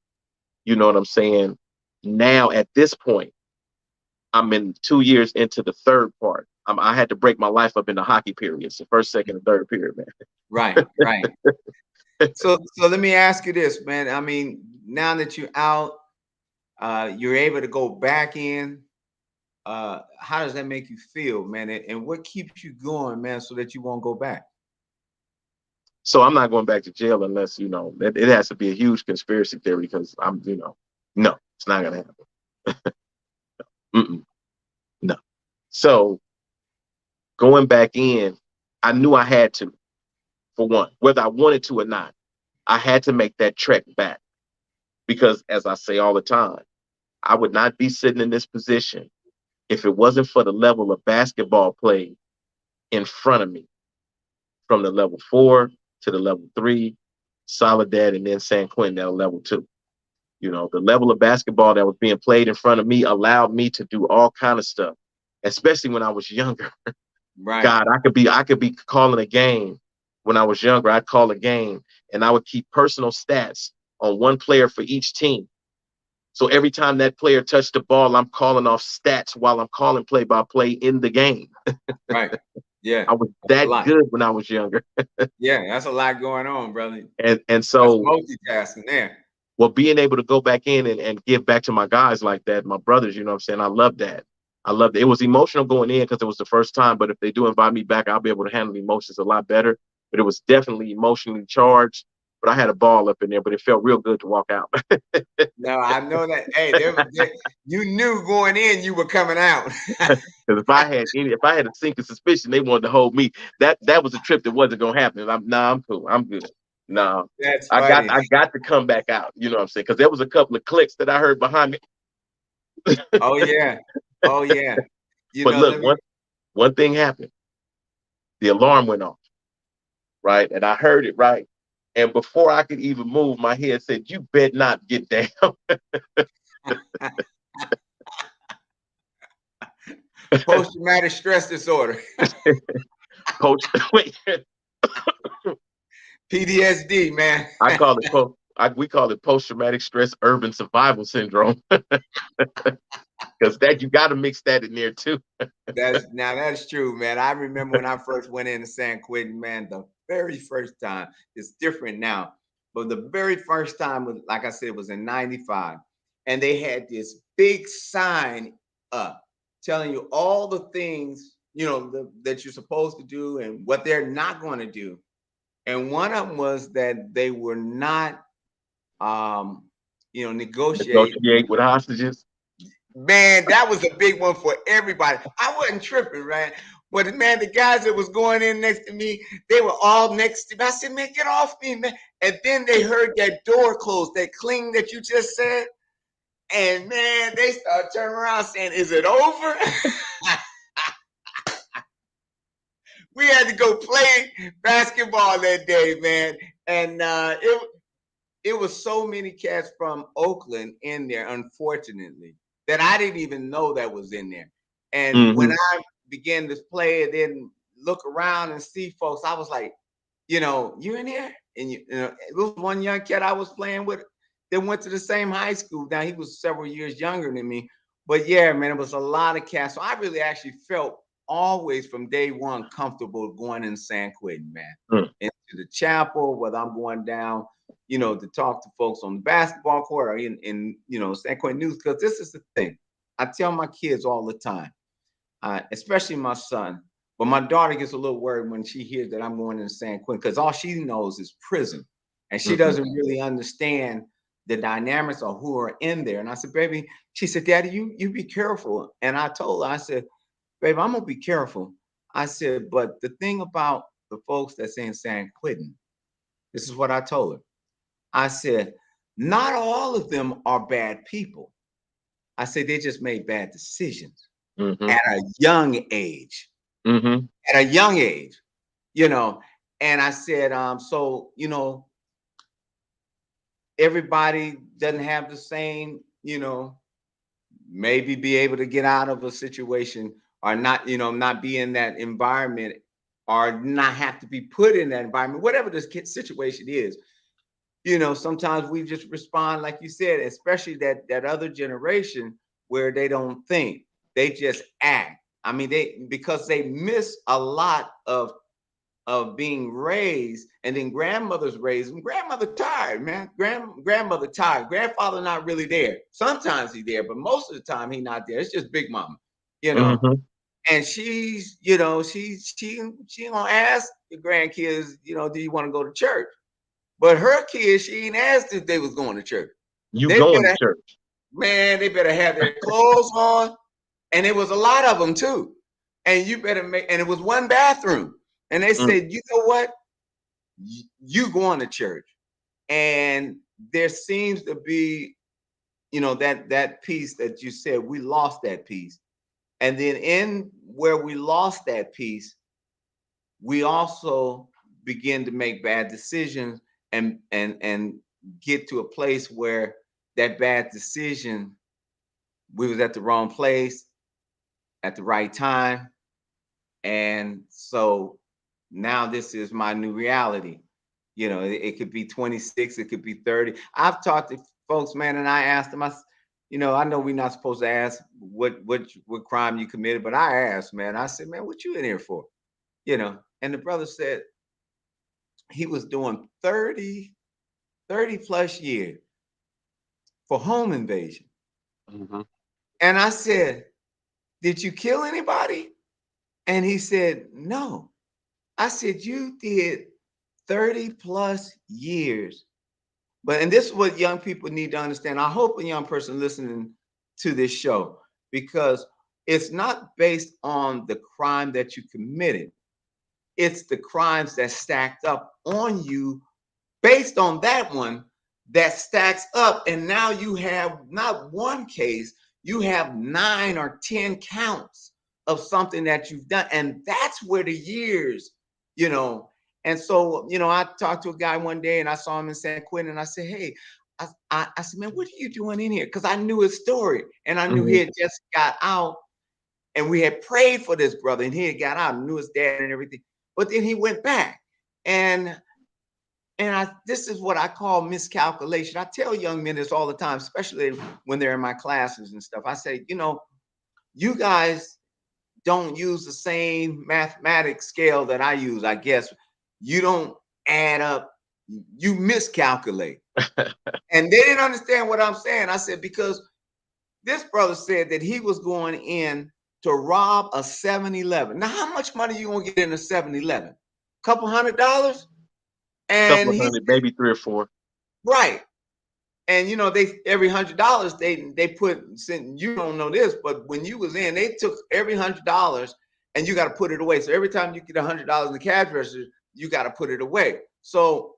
you know what I'm saying? Now, at this point, I'm in 2 years into the third part. I had to break my life up into hockey periods, the first, second, and third period, man. Right. So let me ask you this, man. I mean, now that you're out, you're able to go back in. How does that make you feel, man? And what keeps you going, man, so that you won't go back? So I'm not going back to jail unless, it has to be a huge conspiracy theory, because no, it's not going to happen. No. So going back in, I knew I had to, for one, whether I wanted to or not, I had to make that trek back, because as I say all the time, I would not be sitting in this position if it wasn't for the level of basketball play in front of me, from the level 4 to the level 3, Soledad, and then San Quentin at level 2. The level of basketball that was being played in front of me allowed me to do all kind of stuff, especially when I was younger. Right. God, I could be calling a game. When I was younger, I'd call a game, and I would keep personal stats on one player for each team. So every time that player touched the ball, I'm calling off stats while I'm calling play-by-play in the game. Right. Yeah. I was that good when I was younger. Yeah, that's a lot going on, brother. And so that's multitasking there. Well, being able to go back in and give back to my guys like that, my brothers, you know what I'm saying? I love that. I loved it. It was emotional going in because it was the first time, but if they do invite me back, I'll be able to handle emotions a lot better. But it was definitely emotionally charged. But I had a ball up in there, but it felt real good to walk out. No, I know that. Hey, you knew going in you were coming out. Because if I had a sinking suspicion they wanted to hold me, that was a trip that wasn't gonna happen. I'm cool. I'm good. No, That's I funny. got to come back out. You know what I'm saying? Because there was a couple of clicks that I heard behind me. Oh yeah. But look, one thing happened. The alarm went off, right? And I heard it, right? And before I could even move, my head said, "You bet not get down." Post-traumatic stress disorder. Wait. PTSD, man. We call it post-traumatic stress urban survival syndrome. Because you got to mix that in there too. That's true, man. I remember when I first went into San Quentin, man, the very first time. It's different now, but the very first time was, like I said, was in '95, and they had this big sign up telling you all the things that you're supposed to do and what they're not going to do. And one of them was that they were not, negotiate with hostages. Man, that was a big one for everybody. I wasn't tripping, right? But man, the guys that was going in next to me, they were all next to me. I said, man, get off me, man. And then they heard that door close, that cling that you just said. And man, they started turning around saying, is it over? we had to go play basketball that day, man. And it was so many cats from Oakland in there, unfortunately, that I didn't even know that was in there. And when I began to play and then look around and see folks, I was like, you in here? And it was one young cat I was playing with that went to the same high school. Now he was several years younger than me. But yeah, man, it was a lot of cats. So I really actually felt always from day one comfortable going in San Quentin, man. Into the chapel, whether I'm going down, to talk to folks on the basketball court or in San Quentin News, because this is the thing. I tell my kids all the time, especially my son, but my daughter gets a little worried when she hears that I'm going into San Quentin, because all she knows is prison. And she doesn't really understand the dynamics of who are in there. And I said, baby, she said, Daddy, you be careful. And I told her, I said, baby, I'm gonna be careful. I said, but the thing about the folks that's in San Quentin, this is what I told her. I said, not all of them are bad people. I said, they just made bad decisions at a young age. At a young age, And I said, so, everybody doesn't have the same, maybe be able to get out of a situation or not, not be in that environment or not have to be put in that environment, whatever the situation is. Sometimes we just respond, like you said, especially that other generation where they don't think, they just act. I mean, because they miss a lot of being raised, and then grandmother's raised them. Grandmother tired, man. Grandmother tired. Grandfather not really there. Sometimes he's there, but most of the time he not there. It's just Big Mama, And she's, she gonna ask the grandkids, do you want to go to church? But her kids, she ain't asked if they was going to church. They going to church. Man, they better have their clothes on. And it was a lot of them too. And you better and it was one bathroom. And they said, you know what? You going to church. And there seems to be, that piece that you said, we lost that piece. And then in where we lost that piece, we also begin to make bad decisions and get to a place where that bad decision, we was at the wrong place at the right time. And so now this is my new reality. It could be 26, it could be 30. I've talked to folks, man, and I asked them, I know we're not supposed to ask what crime you committed, but I asked, man, I said, man, what you in here for? And the brother said he was doing 30 plus years for home invasion. And I said, did you kill anybody? And he said, no. I said, you did 30 plus years. And this is what young people need to understand. I hope a young person listening to this show, because it's not based on the crime that you committed. It's the crimes that stacked up on you based on that one that stacks up. And now you have not one case, you have 9 or 10 counts of something that you've done. And that's where the years, And so, I talked to a guy one day and I saw him in San Quentin and I said, hey, I said, man, what are you doing in here? Because I knew his story and I knew he had just got out, and we had prayed for this brother and he had got out and knew his dad and everything. But then he went back. And this is what I call miscalculation. I tell young men this all the time, especially when they're in my classes and stuff. I say, you guys don't use the same mathematics scale that I use, I guess. You don't add up, you miscalculate. And they didn't understand what I'm saying. I said, because this brother said that he was going in to rob a 7-Eleven. Now, how much money you gonna get in a 7-Eleven? Couple $100? And couple hundred, maybe 3 or 4. Right. And they every $100 they put, you don't know this, but when you was in, they took every $100 and you got to put it away. So every time you get $100 in the cash register, you got to put it away. So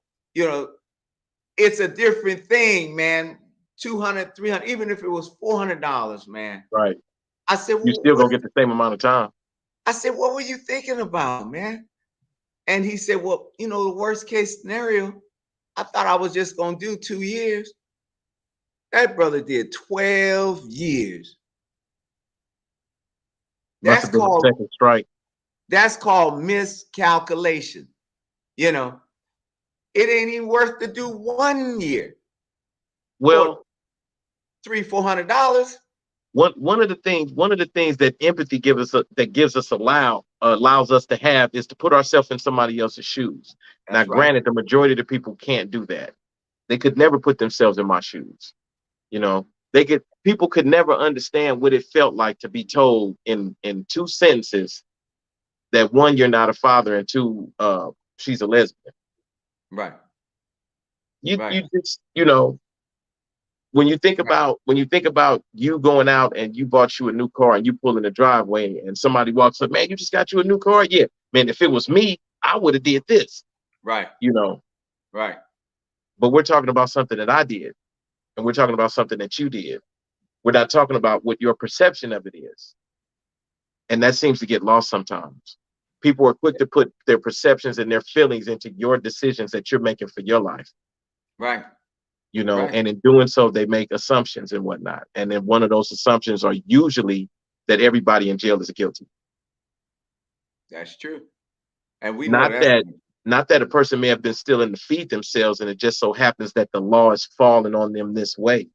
it's a different thing, man. 200, 300, even if it was $400, man. Right. I said, well, you still gonna get the same amount of time. I said, what were you thinking about, man? And he said, well, you know, the worst case scenario, I thought I was just going to do 2 years. That brother did 12 years. Must That's have been the called second strike. that's called miscalculation. You know, it ain't even worth to do 1 year for Well, $300-400. one of the things that empathy gives us allows us to have is to put ourselves in somebody else's shoes. Now, That's right. granted, the majority of the people can't do that. They could never put themselves in my shoes. You know, people could never understand what it felt like to be told in two sentences that one, you're not a father, and two, she's a lesbian. Right. You Right. just, when you think about you going out and you bought you a new car and you pull in the driveway and somebody walks up, man, you just got you a new car? Yeah, man, if it was me, I would have did this. Right. Right. But we're talking about something that I did, and we're talking about something that you did. We're not talking about what your perception of it is. And that seems to get lost sometimes. People are quick to put their perceptions and their feelings into your decisions that you're making for your life. Right. And in doing so, they make assumptions and whatnot. And then one of those assumptions are usually that everybody in jail is guilty. That's true. And we know Not that's that not that a person may have been stealing to feed themselves, and it just so happens that the law is falling on them this way,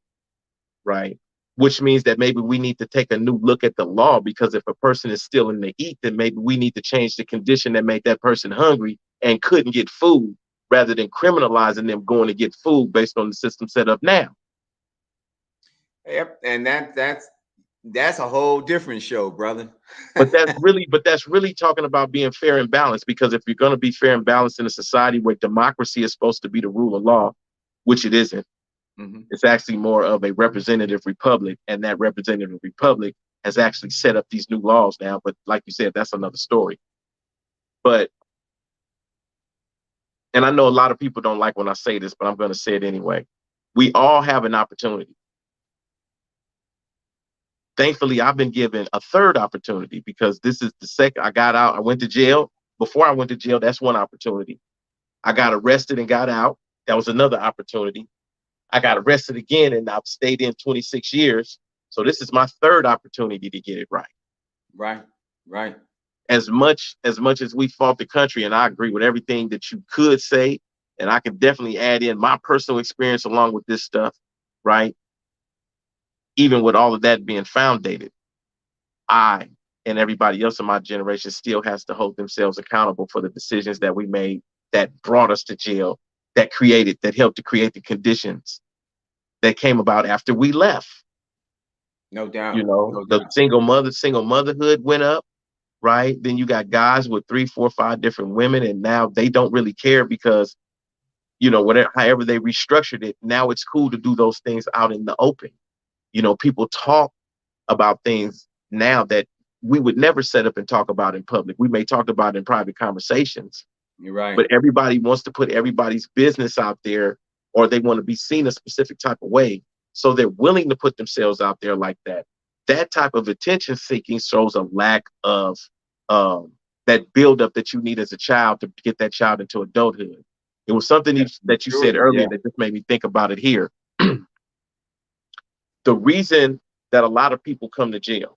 right? Which means that maybe we need to take a new look at the law, because if a person is stealing to eat, then maybe we need to change the condition that made that person hungry and couldn't get food, rather than criminalizing them going to get food based on the system set up now. Yep. And that's a whole different show, brother. But that's really talking about being fair and balanced, because if you're going to be fair and balanced in a society where democracy is supposed to be the rule of law, which it isn't, it's actually more of a representative republic, and that representative republic has actually set up these new laws now. But like you said, that's another story. But, and I know a lot of people don't like when I say this, but I'm going to say it anyway. We all have an opportunity. Thankfully, I've been given a third opportunity, because this is the second. I got out. I went to jail. Before I went to jail, that's one opportunity. I got arrested and got out. That was another opportunity. I got arrested again, and I've stayed in 26 years. So this is my third opportunity to get it right. Right. Right. As much as we fought the country, and I agree with everything that you could say, and I can definitely add in my personal experience along with this stuff, right? Even with all of that being founded, I and everybody else in my generation still has to hold themselves accountable for the decisions that we made, that brought us to jail, that helped to create the conditions that came about after we left. No doubt. No The doubt. single motherhood went up, right? Then you got guys with 3, 4, 5 different women, and now they don't really care, because however they restructured it, now it's cool to do those things out in the open. People talk about things now that we would never set up and talk about in public. We may talk about in private conversations. You're right. But everybody wants to put everybody's business out there, or they want to be seen a specific type of way. So they're willing to put themselves out there like that. That type of attention seeking shows a lack of that buildup that you need as a child to get that child into adulthood. It was something that you said earlier that just made me think about it here. The reason that a lot of people come to jail,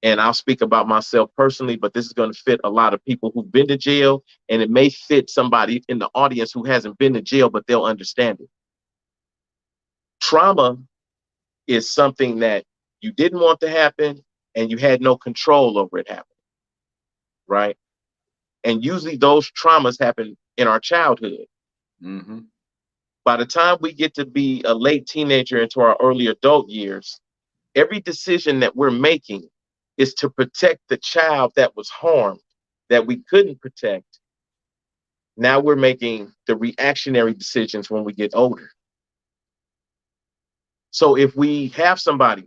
and I'll speak about myself personally, but this is going to fit a lot of people who've been to jail, and it may fit somebody in the audience who hasn't been to jail, but they'll understand it. Trauma is something that you didn't want to happen, and you had no control over it happening, right? And usually those traumas happen in our childhood. By the time we get to be a late teenager into our early adult years, every decision that we're making is to protect the child that was harmed, that we couldn't protect. Now we're making the reactionary decisions when we get older. So if we have somebody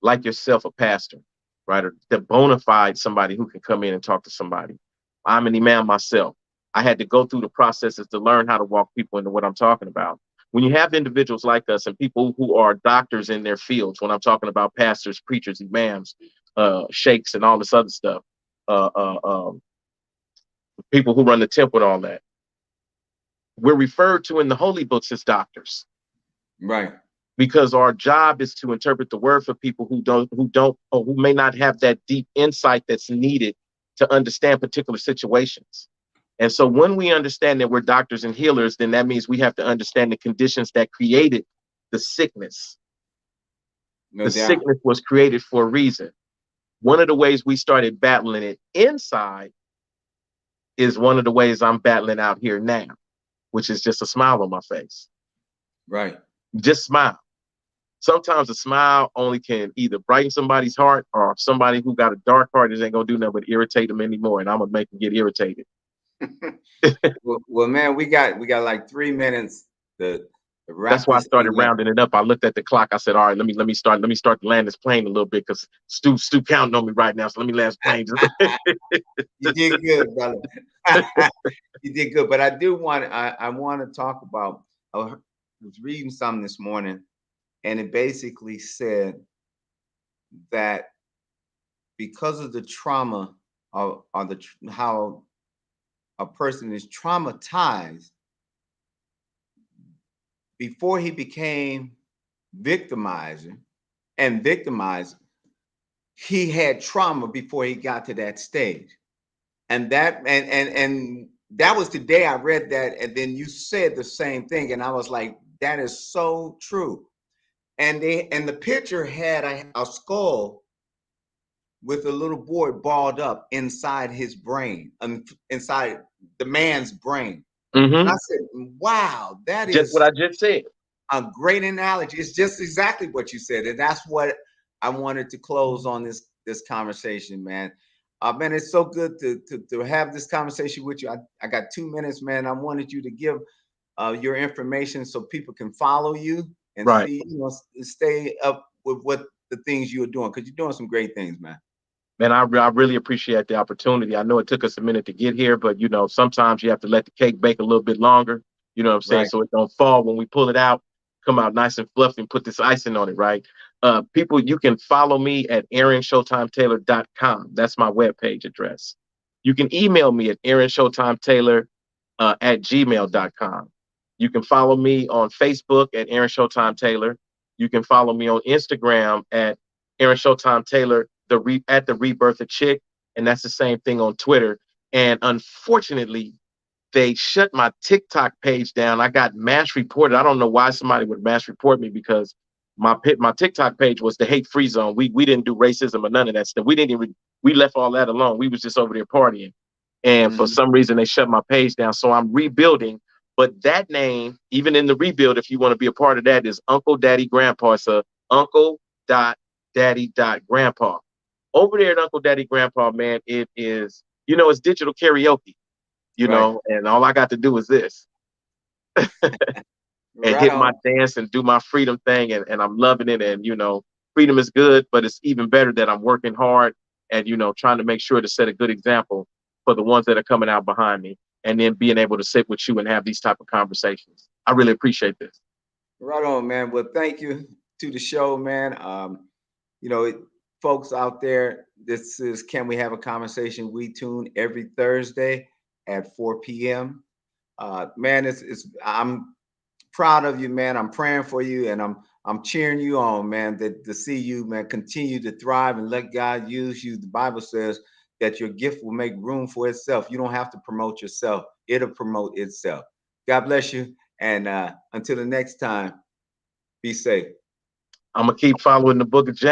like yourself, a pastor, right, or the bona fide somebody who can come in and talk to somebody. I'm an imam myself. I had to go through the processes to learn how to walk people into what I'm talking about. When you have individuals like us and people who are doctors in their fields, when I'm talking about pastors, preachers, imams, sheikhs and all this other stuff, people who run the temple and all that. We're referred to in the holy books as doctors, right? Because our job is to interpret the word for people who don't, or who may not have that deep insight that's needed to understand particular situations. And so when we understand that we're doctors and healers, then that means we have to understand the conditions that created the sickness. No the doubt. sickness was created for a reason. One of the ways we started battling it inside is one of the ways I'm battling out here now, which is just a smile on my face. Right. Just smile. Sometimes a smile only can either brighten somebody's heart, or somebody who got a dark heart is ain't gonna do nothing but irritate them anymore, and I'm gonna make them get irritated. well, man, we got like 3 minutes to wrap. That's why I started rounding it up. I looked at the clock. I said, "All right, let me start to land this plane a little bit, because Stu counting on me right now. So let me land this plane." You did good, brother. You did good. But I do want I want to talk about. I was reading something this morning, and it basically said that because of the trauma of how a person is traumatized before he became victimizing, he had trauma before he got to that stage. And that was the day I read that, and then you said the same thing, and I was like, that is so true. And the picture had a skull with a little boy balled up inside his brain, inside the man's brain. Mm-hmm. And I said, wow, that just is what I just said. A great analogy. It's just exactly what you said. And that's what I wanted to close on this conversation, man. Man, it's so good to have this conversation with you. I got 2 minutes, man. I wanted you to give your information so people can follow you and see, stay up with what the things you're doing, because you're doing some great things, man. Man, I really appreciate the opportunity. I know it took us a minute to get here, but sometimes you have to let the cake bake a little bit longer. You know what I'm saying? Right. So it don't fall when we pull it out, come out nice and fluffy, and put this icing on it, right? People, you can follow me at AaronShowtimeTaylor.com. That's my webpage address. You can email me at AaronShowtimeTaylor at gmail.com. You can follow me on Facebook at Aaron Showtime Taylor. You can follow me on Instagram at Aaron Showtime Taylor, at the Rebirth of Chick, and that's the same thing on Twitter. And unfortunately, they shut my TikTok page down. I got mass reported. I don't know why somebody would mass report me, because my TikTok page was the hate-free zone. We didn't do racism or none of that stuff. We left all that alone. We was just over there partying. And for some reason, they shut my page down. So I'm rebuilding. But that name, even in the rebuild, if you want to be a part of that, is Uncle Daddy Grandpa. So uncle.daddy.grandpa. Over there at Uncle Daddy Grandpa, man, it is, it's digital karaoke, and all I got to do is this. And hit my dance and do my freedom thing, and I'm loving it. And freedom is good, but it's even better that I'm working hard and trying to make sure to set a good example for the ones that are coming out behind me, and then being able to sit with you and have these type of conversations. I really appreciate this. Right on, man. Well, thank you to the show, man. Folks out there, this is Can We Have a Conversation? We tune every Thursday at 4 p.m. Man, I'm proud of you, man. I'm praying for you, and I'm cheering you on, man. To see you, man, continue to thrive and let God use you. The Bible says that your gift will make room for itself. You don't have to promote yourself; it'll promote itself. God bless you, and until the next time, be safe. I'm gonna keep following the Book of James.